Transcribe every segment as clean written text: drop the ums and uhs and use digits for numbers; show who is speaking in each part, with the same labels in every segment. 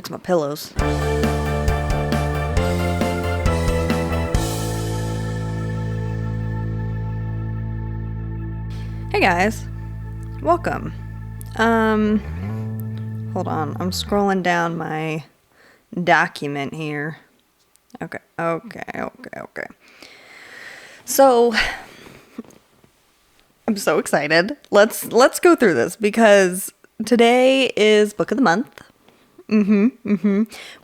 Speaker 1: fix my pillows. Hey guys, welcome. Hold on, I'm scrolling down my document here. Okay. So, I'm so excited. Let's go through this because today is book of the month.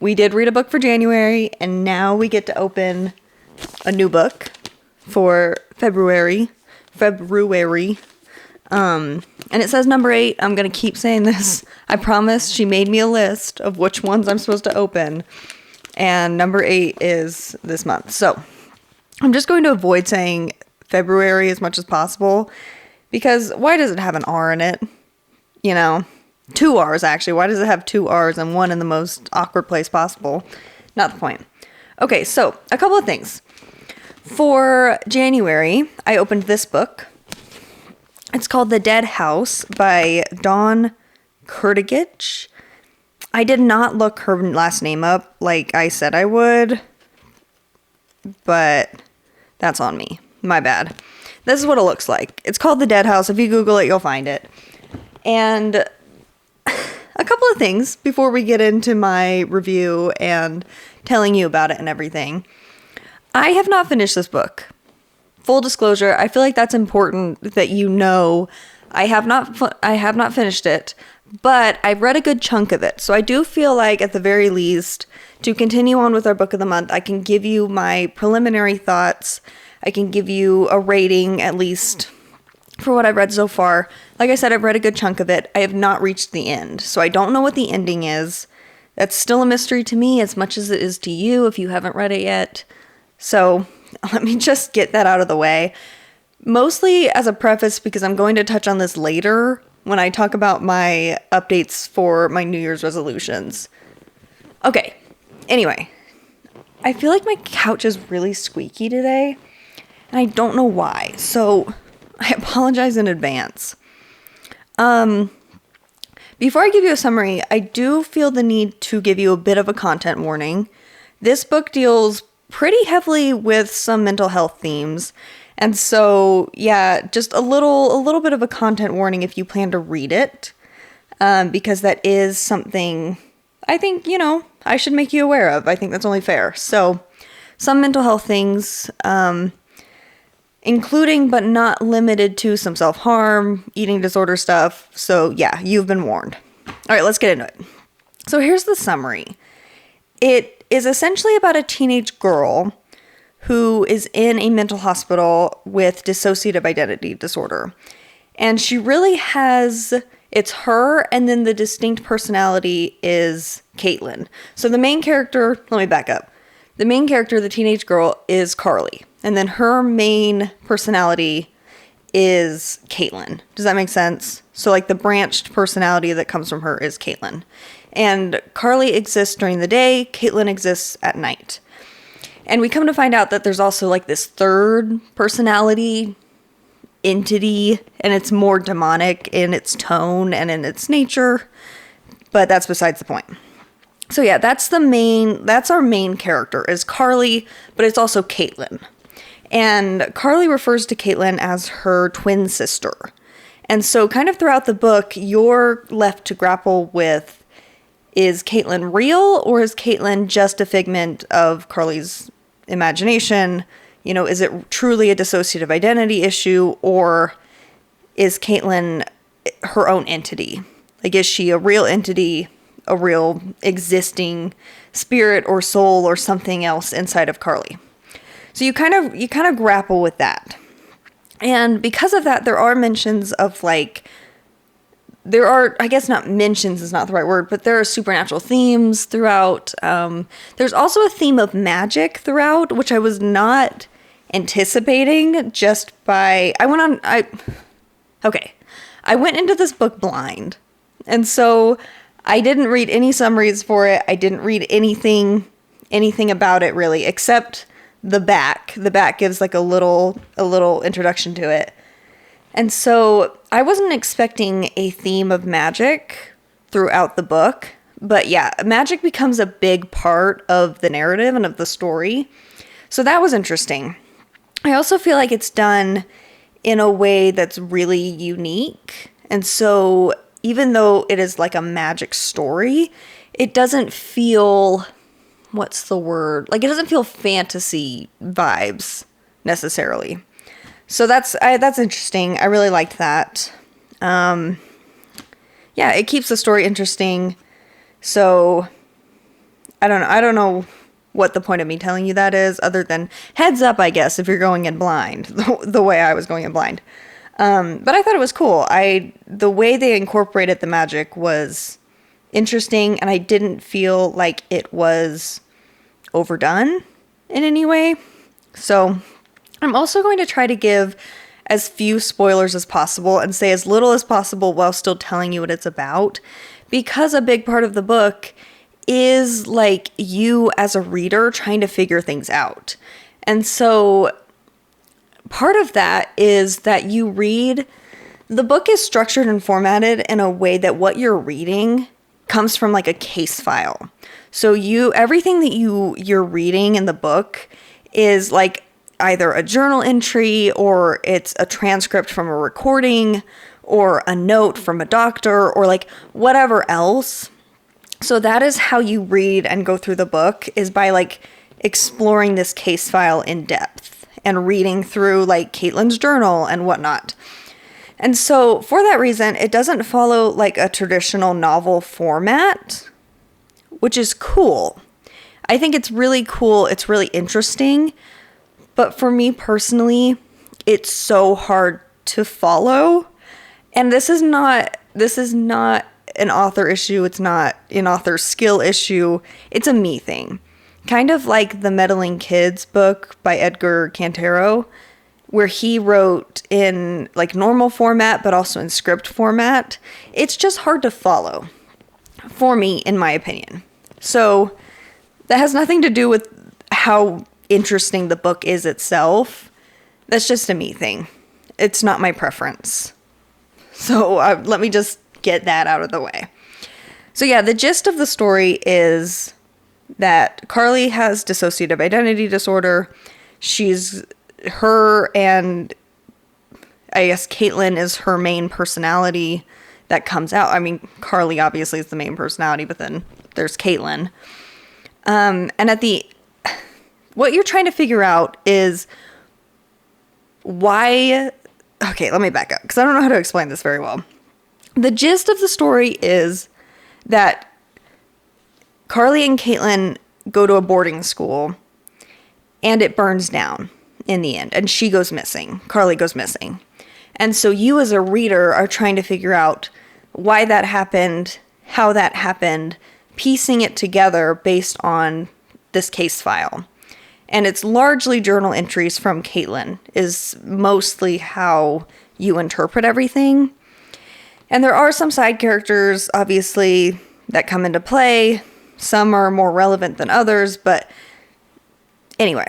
Speaker 1: We did read a book for January, and now we get to open a new book for February. And it says number 8. I'm going to keep saying this. I promise she made me a list of which ones I'm supposed to open. And number 8 is this month. So I'm just going to avoid saying February as much as possible. Because why does it have an R in it? You know, 2 R's actually. Why does it have 2 R's and one in the most awkward place possible? Not the point. Okay, so a couple of things. For January, I opened this book. It's called The Dead House by Dawn Kurtagich. I did not look her last name up like I said I would, but that's on me. My bad. This is what it looks like. It's called The Dead House. If you Google it, you'll find it. And a couple of things before we get into my review and telling you about it and everything. I have not finished this book. Full disclosure, I feel like that's important that you know I have not finished it, but I've read a good chunk of it. So I do feel like at the very least, to continue on with our book of the month, I can give you my preliminary thoughts. I can give you a rating, at least, for what I've read so far. Like I said, I've read a good chunk of it. I have not reached the end, so I don't know what the ending is. That's still a mystery to me as much as it is to you if you haven't read it yet. So let me just get that out of the way. Mostly as a preface because I'm going to touch on this later when I talk about my updates for my New Year's resolutions. Okay, anyway. I feel like my couch is really squeaky today. And I don't know why, so I apologize in advance. Before I give you a summary, I do feel the need to give you a bit of a content warning. This book deals pretty heavily with some mental health themes, and so, yeah, just a little bit of a content warning if you plan to read it, because that is something I think, I should make you aware of. I think that's only fair. So, some mental health things, including but not limited to some self-harm, eating disorder stuff. So yeah, you've been warned. All right, let's get into it. So here's the summary. It is essentially about a teenage girl who is in a mental hospital with dissociative identity disorder. And she really it's her, and then the distinct personality is Caitlin. So the main character, let me back up. The main character, the teenage girl, is Carly. And then her main personality is Caitlin. Does that make sense? So like the branched personality that comes from her is Caitlin. And Carly exists during the day, Caitlin exists at night. And we come to find out that there's also like this third personality entity, and it's more demonic in its tone and in its nature. But that's besides the point. So yeah, that's our main character is Carly, but it's also Caitlin. And Carly refers to Caitlin as her twin sister. And so kind of throughout the book, you're left to grapple with, is Caitlin real or is Caitlin just a figment of Carly's imagination? Is it truly a dissociative identity issue, or is Caitlin her own entity? Like, is she a real entity, a real existing spirit or soul or something else inside of Carly? So you kind of grapple with that. And because of that, there are mentions of I guess not mentions is not the right word, but there are supernatural themes throughout. There's also a theme of magic throughout, which I was not anticipating I went into this book blind. And so I didn't read any summaries for it. I didn't read anything about it really, except the back. The back gives like a little introduction to it. And so I wasn't expecting a theme of magic throughout the book, But yeah, magic becomes a big part of the narrative and of the story. So that was interesting. I also feel like it's done in a way that's really unique. And so even though it is like a magic story, it doesn't feel, what's the word? Like, it doesn't feel fantasy vibes necessarily. So that's interesting. I really liked that. Yeah, it keeps the story interesting. So I don't know what the point of me telling you that is, other than heads up, I guess, if you're going in blind, the way I was going in blind. But I thought it was cool. The way they incorporated the magic was interesting, and I didn't feel like it was overdone in any way. So I'm also going to try to give as few spoilers as possible and say as little as possible while still telling you what it's about, because a big part of the book is like you as a reader trying to figure things out. And so part of that is that you read, the book is structured and formatted in a way that what you're reading comes from like a case file. So everything that you're reading in the book is like either a journal entry, or it's a transcript from a recording, or a note from a doctor, or like whatever else. So that is how you read and go through the book, is by like exploring this case file in depth and reading through like Caitlin's journal and whatnot. And so for that reason, it doesn't follow like a traditional novel format, which is cool. I think it's really cool. It's really interesting. But for me personally, it's so hard to follow. And this is not an author issue. It's not an author skill issue. It's a me thing. Kind of like the Meddling Kids book by Edgar Cantero, where he wrote in like normal format, but also in script format. It's just hard to follow for me, in my opinion. So that has nothing to do with how interesting the book is itself. That's just a me thing. It's not my preference. So let me just get that out of the way. So yeah, the gist of the story is that Carly has dissociative identity disorder. Her and I guess Caitlin is her main personality that comes out. I mean, Carly obviously is the main personality, but then there's Caitlin. And what you're trying to figure out is why. Okay, let me back up because I don't know how to explain this very well. The gist of the story is that Carly and Caitlin go to a boarding school and it burns down in the end, and she goes missing. Carly goes missing. And so you as a reader are trying to figure out why that happened, how that happened, piecing it together based on this case file. And it's largely journal entries from Caitlin is mostly how you interpret everything. And there are some side characters, obviously, that come into play. Some are more relevant than others, but anyway.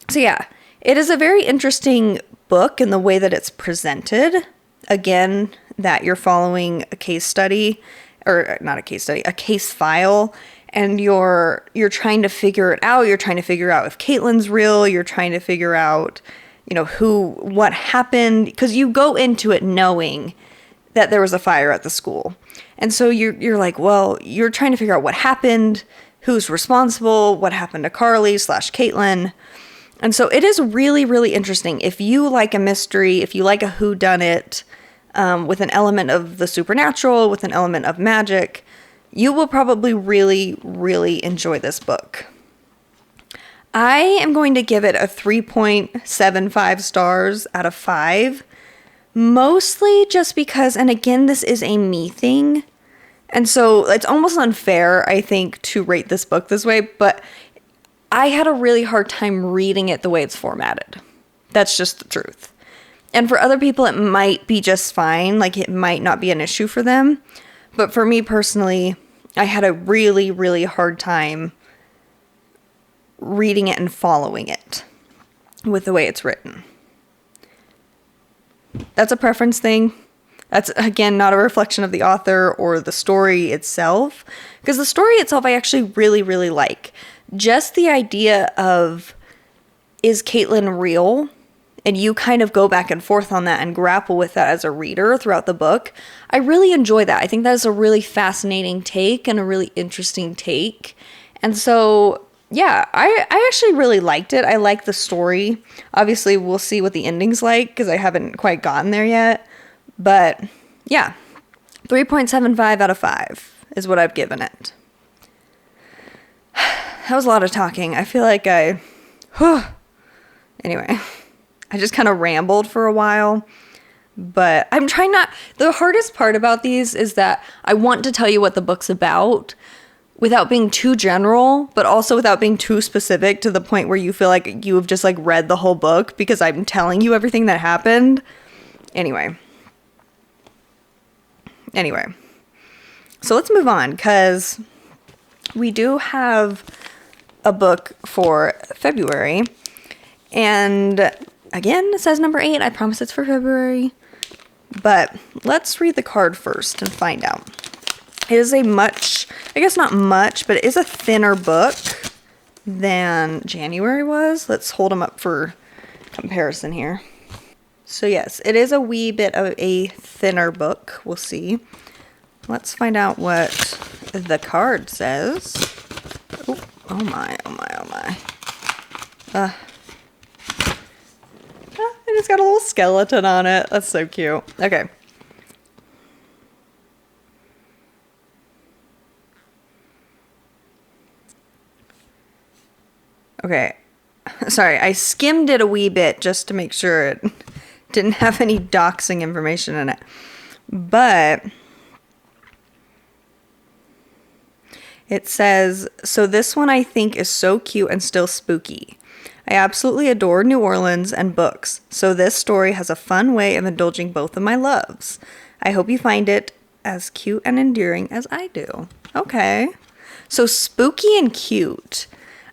Speaker 1: So yeah, it is a very interesting book in the way that it's presented. Again, that you're following a case study, or not a case study, a case file, and you're trying to figure it out. You're trying to figure out if Caitlin's real. You're trying to figure out, what happened, because you go into it knowing that there was a fire at the school. And so you're like, well, you're trying to figure out what happened, who's responsible, what happened to Carly / Caitlin. And so it is really, really interesting. If you like a mystery, if you like a whodunit, with an element of the supernatural, with an element of magic, you will probably really, really enjoy this book. I am going to give it a 3.75 stars out of 5. Mostly just because, and again, this is a me thing. And so it's almost unfair, I think, to rate this book this way. But I had a really hard time reading it the way it's formatted. That's just the truth. And for other people, it might be just fine. Like, it might not be an issue for them. But for me personally, I had a really, really hard time reading it and following it with the way it's written. That's a preference thing. That's, again, not a reflection of the author or the story itself, because the story itself I actually really, really like. Just the idea of, is Caitlin real? And you kind of go back and forth on that and grapple with that as a reader throughout the book. I really enjoy that. I think that is a really fascinating take and a really interesting take. And so, yeah, I actually really liked it. I like the story. Obviously, we'll see what the ending's like because I haven't quite gotten there yet. But, yeah, 3.75 out of 5 is what I've given it. That was a lot of talking. I feel like anyway, I just kind of rambled for a while, but I'm trying not. The hardest part about these is that I want to tell you what the book's about without being too general, but also without being too specific to the point where you feel like you have just like read the whole book because I'm telling you everything that happened. Anyway, so let's move on because we do have a book for February. And again, it says number 8. I promise it's for February. But let's read the card first and find out. It is a much, I guess not much, but it is a thinner book than January was. Let's hold them up for comparison here. So yes, it is a wee bit of a thinner book. We'll see. Let's find out what the card says. Oh my. It just got a little skeleton on it. That's so cute. Okay. Okay. Sorry, I skimmed it a wee bit just to make sure it didn't have any doxing information in it. But it says, so this one I think is so cute and still spooky. I absolutely adore New Orleans and books, so this story has a fun way of indulging both of my loves. I hope you find it as cute and endearing as I do. Okay. So spooky and cute.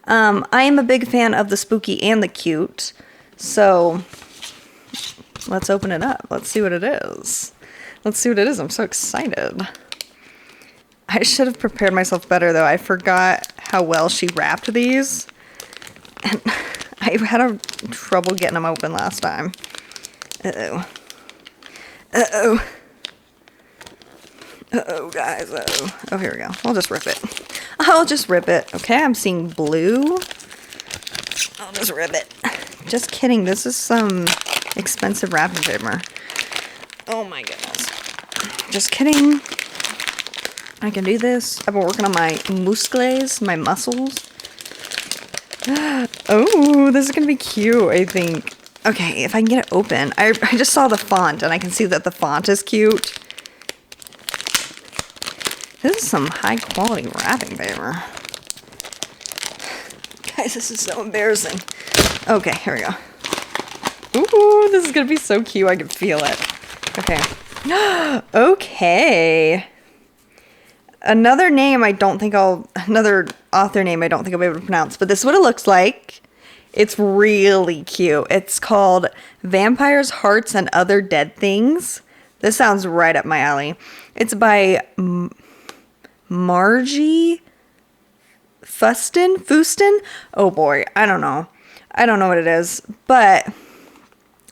Speaker 1: I am a big fan of the spooky and the cute. So let's open it up. Let's see what it is. I'm so excited. I should have prepared myself better, though. I forgot how well she wrapped these. And I had trouble getting them open last time. Uh-oh, guys. Oh, here we go. I'll just rip it. Okay, I'm seeing blue. I'll just rip it. Just kidding. This is some expensive wrapping paper. Oh, my goodness. Just kidding. I can do this. I've been working on my muscles, my muscles. Oh, this is going to be cute, I think. Okay, if I can get it open. I just saw the font, and I can see that the font is cute. This is some high-quality wrapping paper. Guys, this is so embarrassing. Okay, here we go. Ooh, this is going to be so cute. I can feel it. Okay. Okay. Another author name I don't think I'll be able to pronounce, but this is what it looks like. It's really cute. It's called Vampires, Hearts, and Other Dead Things. This sounds right up my alley. It's by Margie Fuston? Oh boy, I don't know what it is, but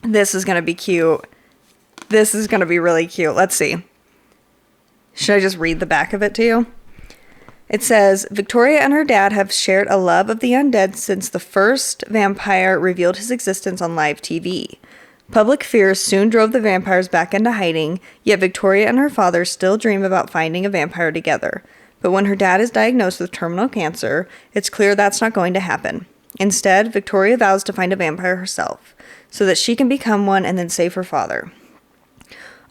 Speaker 1: this is going to be cute. This is going to be really cute. Let's see. Should I just read the back of it to you? It says, Victoria and her dad have shared a love of the undead since the first vampire revealed his existence on live TV. Public fears soon drove the vampires back into hiding, yet Victoria and her father still dream about finding a vampire together. But when her dad is diagnosed with terminal cancer, it's clear that's not going to happen. Instead, Victoria vows to find a vampire herself, so that she can become one and then save her father.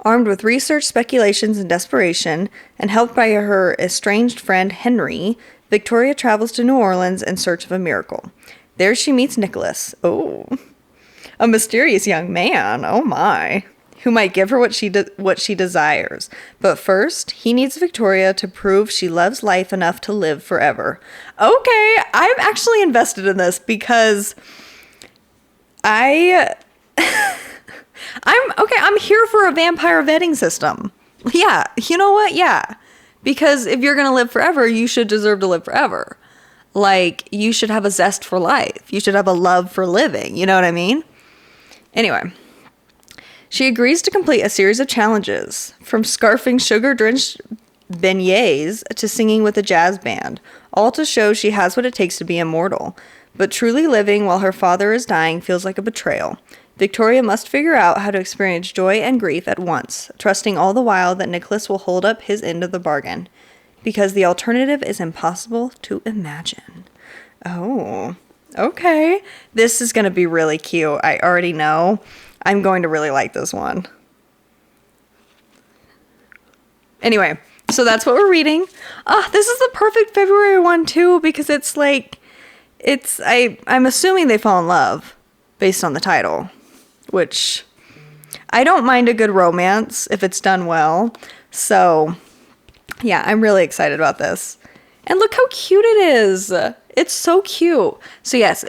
Speaker 1: Armed with research, speculations, and desperation, and helped by her estranged friend Henry, Victoria travels to New Orleans in search of a miracle. There she meets Nicholas, a mysterious young man, oh my, who might give her what she desires. But first, he needs Victoria to prove she loves life enough to live forever. Okay, I'm actually invested in this because I'm here for a vampire vetting system. Yeah, you know what? Yeah. Because if you're going to live forever, you should deserve to live forever. Like, you should have a zest for life. You should have a love for living. You know what I mean? Anyway, she agrees to complete a series of challenges, from scarfing sugar-drenched beignets to singing with a jazz band, all to show she has what it takes to be immortal. But truly living while her father is dying feels like a betrayal. Victoria must figure out how to experience joy and grief at once, trusting all the while that Nicholas will hold up his end of the bargain, because the alternative is impossible to imagine. Oh, okay. This is going to be really cute. I already know. I'm going to really like this one. Anyway, so that's what we're reading. This is the perfect February one too, because it's like, I'm assuming they fall in love based on the title, which I don't mind a good romance if it's done well. So yeah, I'm really excited about this. And look how cute it is. It's so cute. So yes,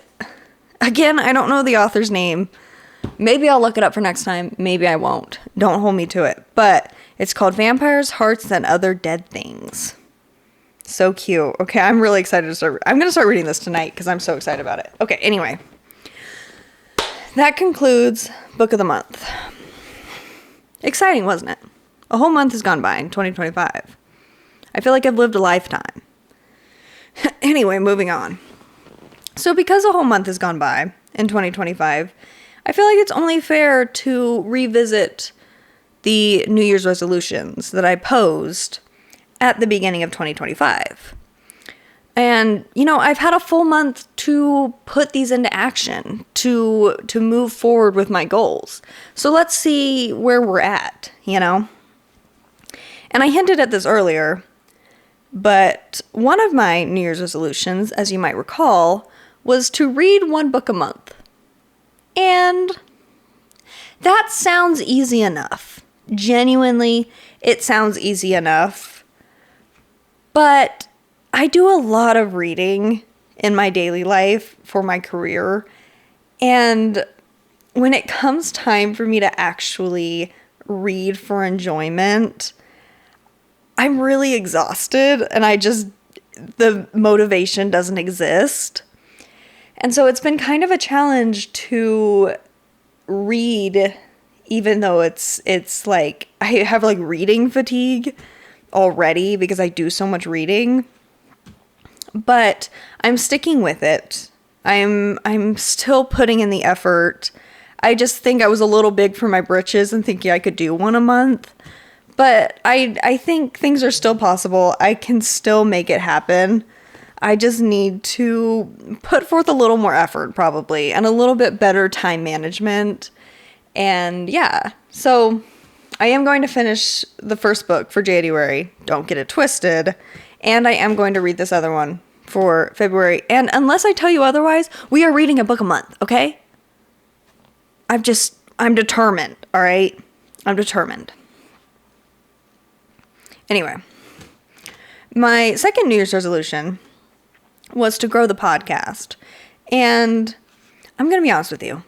Speaker 1: again, I don't know the author's name. Maybe I'll look it up for next time. Maybe I won't. Don't hold me to it. But it's called Vampires, Hearts, and Other Dead Things. So cute. Okay, I'm really excited to start. I'm going to start reading this tonight because I'm so excited about it. Okay, anyway. That concludes Book of the Month. Exciting, wasn't it? A whole month has gone by in 2025. I feel like I've lived a lifetime. Anyway, moving on. So because a whole month has gone by in 2025, I feel like it's only fair to revisit the New Year's resolutions that I posed at the beginning of 2025. And, you know, I've had a full month to put these into action, to move forward with my goals. So let's see where we're at, you know? And I hinted at this earlier, but one of my New Year's resolutions, as you might recall, was to read one book a month. And that sounds easy enough. Genuinely, it sounds easy enough. But I do a lot of reading in my daily life for my career. And when it comes time for me to actually read for enjoyment, I'm really exhausted and the motivation doesn't exist. And so it's been kind of a challenge to read, even though it's like, I have like reading fatigue already because I do so much reading. But I'm sticking with it. I'm still putting in the effort. I just think I was a little big for my britches and thinking I could do one a month. But I think things are still possible. I can still make it happen. I just need to put forth a little more effort probably and a little bit better time management. And yeah, so I am going to finish the first book for January. Don't get it twisted. And I am going to read this other one for February. And unless I tell you otherwise, we are reading a book a month, okay? I'm determined, all right? I'm determined. Anyway, my second New Year's resolution was to grow the podcast. And I'm going to be honest with you.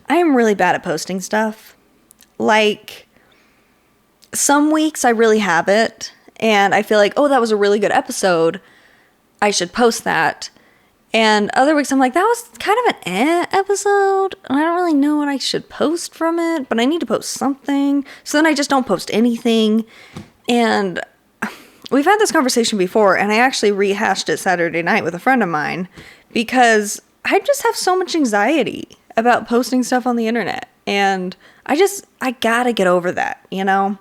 Speaker 1: I am really bad at posting stuff. Like, some weeks I really have it. And I feel like, oh, that was a really good episode. I should post that. And other weeks I'm like, that was kind of an episode. And I don't really know what I should post from it. But I need to post something. So then I just don't post anything. And we've had this conversation before. And I actually rehashed it Saturday night with a friend of mine. Because I just have so much anxiety about posting stuff on the internet. And I gotta get over that, you know?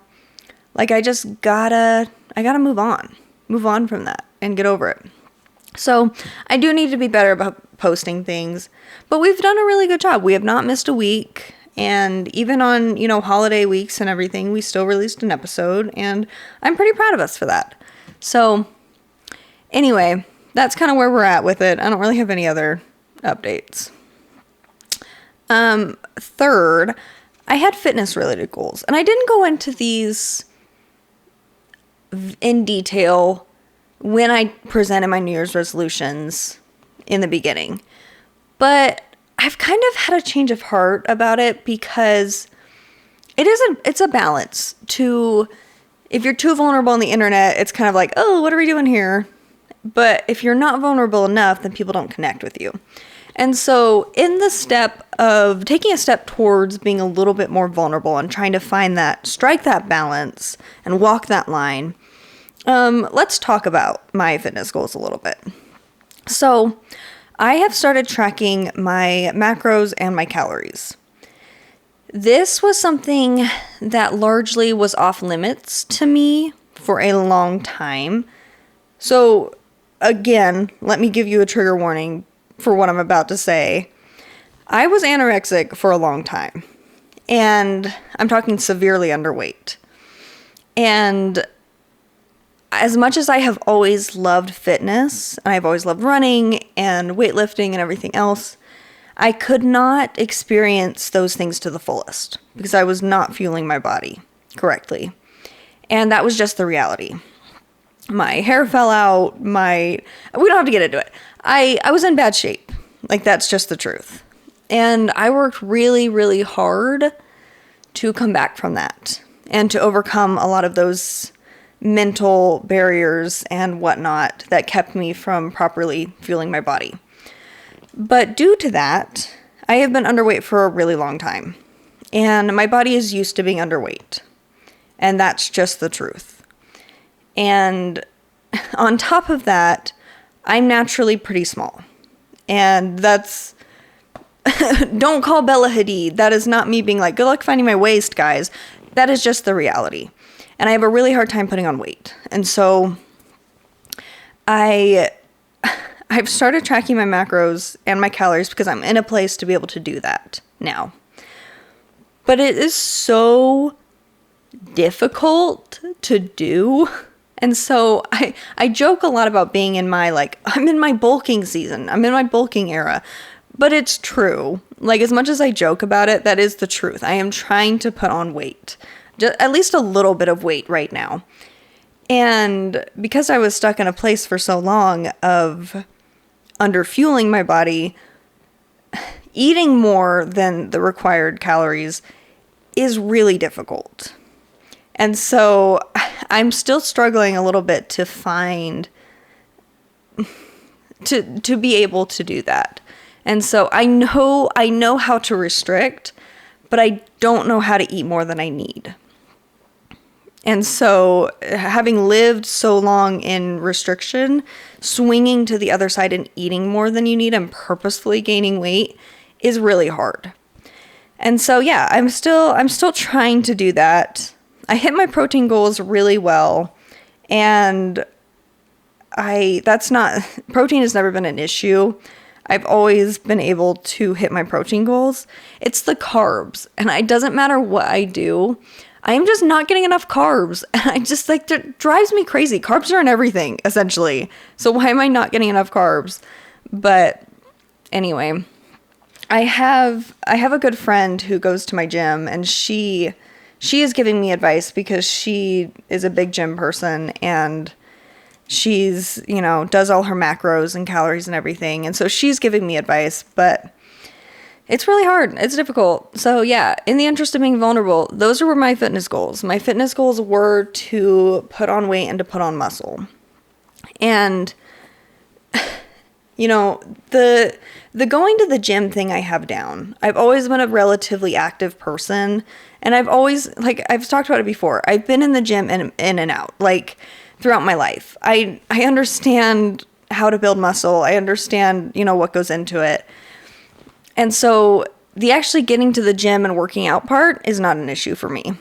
Speaker 1: Like, I gotta move on from that and get over it. So I do need to be better about posting things, but we've done a really good job. We have not missed a week. And even on, you know, holiday weeks and everything, we still released an episode, and I'm pretty proud of us for that. So anyway, that's kind of where we're at with it. I don't really have any other updates. Third, I had fitness related goals, and I didn't go into these in detail when I presented my New Year's resolutions in the beginning. But I've kind of had a change of heart about it because it's a balance to, if you're too vulnerable on the internet, it's kind of like, oh, what are we doing here? But if you're not vulnerable enough, then people don't connect with you. And so in the step of taking a step towards being a little bit more vulnerable and trying to find that, strike that balance and walk that line, let's talk about my fitness goals a little bit. So I have started tracking my macros and my calories. This was something that largely was off limits to me for a long time. So again, let me give you a trigger warning for what I'm about to say. I was anorexic for a long time, and I'm talking severely underweight. And as much as I have always loved fitness, and I've always loved running and weightlifting and everything else, I could not experience those things to the fullest because I was not fueling my body correctly. And that was just the reality. My hair fell out, we don't have to get into it. I was in bad shape. Like, that's just the truth. And I worked really, really hard to come back from that and to overcome a lot of those mental barriers and whatnot that kept me from properly fueling my body. But due to that, I have been underweight for a really long time. And my body is used to being underweight. And that's just the truth. And on top of that, I'm naturally pretty small. And that's... Don't call Bella Hadid. That is not me being like, good luck finding my waist, guys. That is just the reality. And I have a really hard time putting on weight. And so I've started tracking my macros and my calories because I'm in a place to be able to do that now. But it is so difficult to do. And so I joke a lot about being in my, I'm in my bulking season. I'm in my bulking era. But it's true. Like, as much as I joke about it, that is the truth. I am trying to put on weight. Just at least a little bit of weight right now. And because I was stuck in a place for so long of underfueling my body, eating more than the required calories is really difficult. And so I'm still struggling a little bit to find, to be able to do that. And so I know how to restrict, but I don't know how to eat more than I need. And so having lived so long in restriction, swinging to the other side and eating more than you need and purposefully gaining weight is really hard. And so, yeah, I'm still trying to do that. I hit my protein goals really well, and protein has never been an issue. I've always been able to hit my protein goals. It's the carbs, and it doesn't matter what I do. I am just not getting enough carbs, and I just, that drives me crazy. Carbs are in everything, essentially. So why am I not getting enough carbs? But anyway, I have a good friend who goes to my gym, and she is giving me advice because she is a big gym person, and she's, does all her macros and calories and everything. And so she's giving me advice, but it's really hard. It's difficult. So yeah, in the interest of being vulnerable, those were my fitness goals. My fitness goals were to put on weight and to put on muscle. And, the going to the gym thing I have down. I've always been a relatively active person. And I've always, I've talked about it before. I've been in the gym in and out, throughout my life. I understand how to build muscle. I understand, what goes into it. And so the actually getting to the gym and working out part is not an issue for me.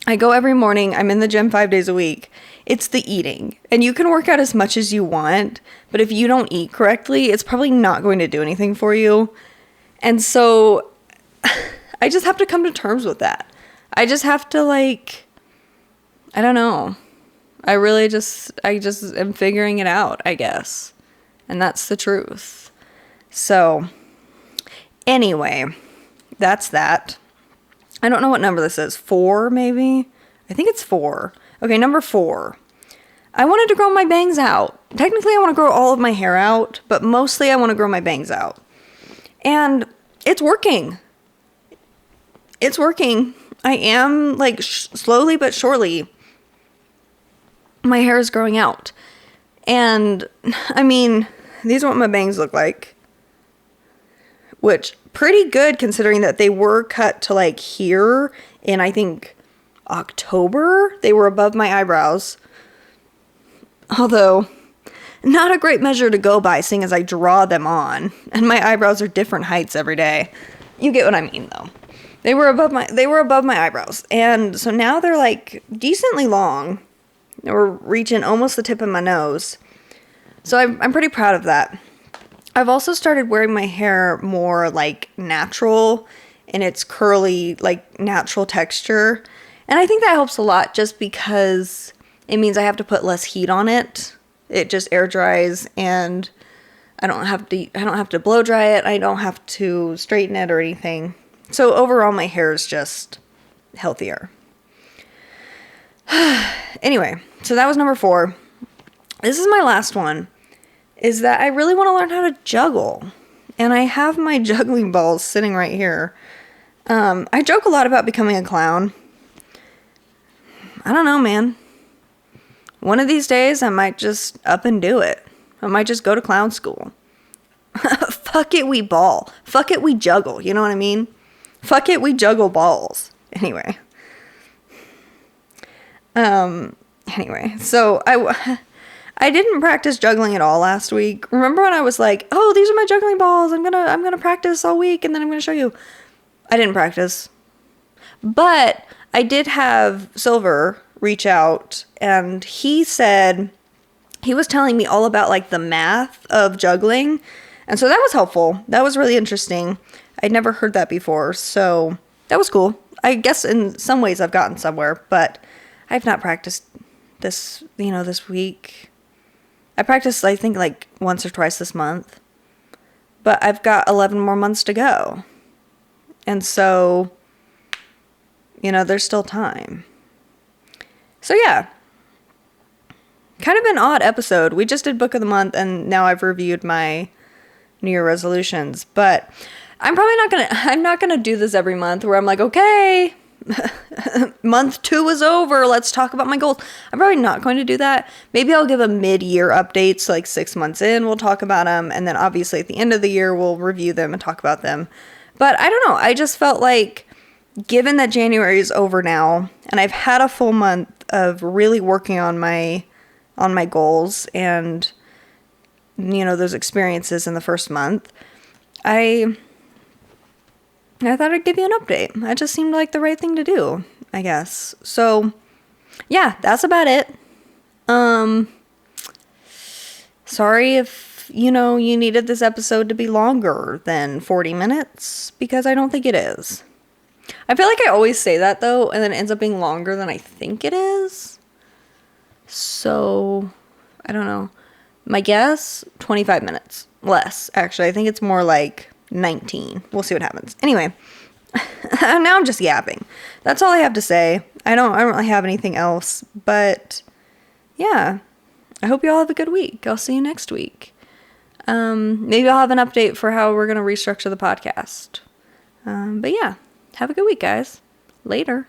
Speaker 1: I go every morning. I'm in the gym 5 days a week. It's the eating. And you can work out as much as you want, but if you don't eat correctly, it's probably not going to do anything for you. And so I just have to come to terms with that. I just have to I don't know. I just am figuring it out, I guess. And that's the truth. So anyway, that's that. I don't know what number this is. 4, maybe? I think it's 4. Okay, number 4. I wanted to grow my bangs out. Technically, I want to grow all of my hair out, but mostly I want to grow my bangs out. And it's working. It's working. I am like slowly but surely, my hair is growing out. And I mean, these are what my bangs look like, which pretty good considering that they were cut to like here in, I think, October. They were above my eyebrows. Although, not a great measure to go by, seeing as I draw them on, and my eyebrows are different heights every day. You get what I mean, though. They were above my eyebrows, and so now they're like decently long. They were reaching almost the tip of my nose. So I'm pretty proud of that. I've also started wearing my hair more like natural in its curly, like natural texture, and I think that helps a lot just because it means I have to put less heat on it. It just air dries, and I don't have to blow dry it. I don't have to straighten it or anything. So overall, my hair is just healthier. Anyway, so that was number 4. This is my last one, is that I really want to learn how to juggle. And I have my juggling balls sitting right here. I joke a lot about becoming a clown. I don't know, man. One of these days, I might just up and do it. I might just go to clown school. Fuck it, we ball. Fuck it, we juggle. You know what I mean? Fuck it, we juggle balls. Anyway. So I didn't practice juggling at all last week. Remember when I was like, "Oh, these are my juggling balls. I'm gonna practice all week, and then I'm gonna show you." I didn't practice, but I did have Silver reach out, and he said he was telling me all about like the math of juggling, and so that was helpful. That was really interesting. I'd never heard that before, so that was cool. I guess in some ways I've gotten somewhere, but I've not practiced this week. I practiced, I think, like once or twice this month, but I've got 11 more months to go, and so there's still time. So yeah, kind of an odd episode. We just did book of the month, and now I've reviewed my New Year resolutions. But I'm not gonna do this every month where I'm like, okay, month 2 is over, let's talk about my goals. I'm probably not going to do that. Maybe I'll give a mid-year update, so like 6 months in, we'll talk about them, and then obviously at the end of the year, we'll review them and talk about them. But I don't know. I just felt like, given that January is over now, and I've had a full month of really working on my goals and those experiences in the first month, I thought I'd give you an update. That just seemed like the right thing to do, I guess. So yeah, that's about it. Sorry if you needed this episode to be longer than 40 minutes, because I don't think it is. I feel like I always say that, though, and then it ends up being longer than I think it is. So, I don't know. My guess, 25 minutes. Less, actually. I think it's more like 19. We'll see what happens. Anyway, now I'm just yapping. That's all I have to say. I don't really have anything else, but yeah. I hope you all have a good week. I'll see you next week. Maybe I'll have an update for how we're going to restructure the podcast. But yeah. Have a good week, guys. Later.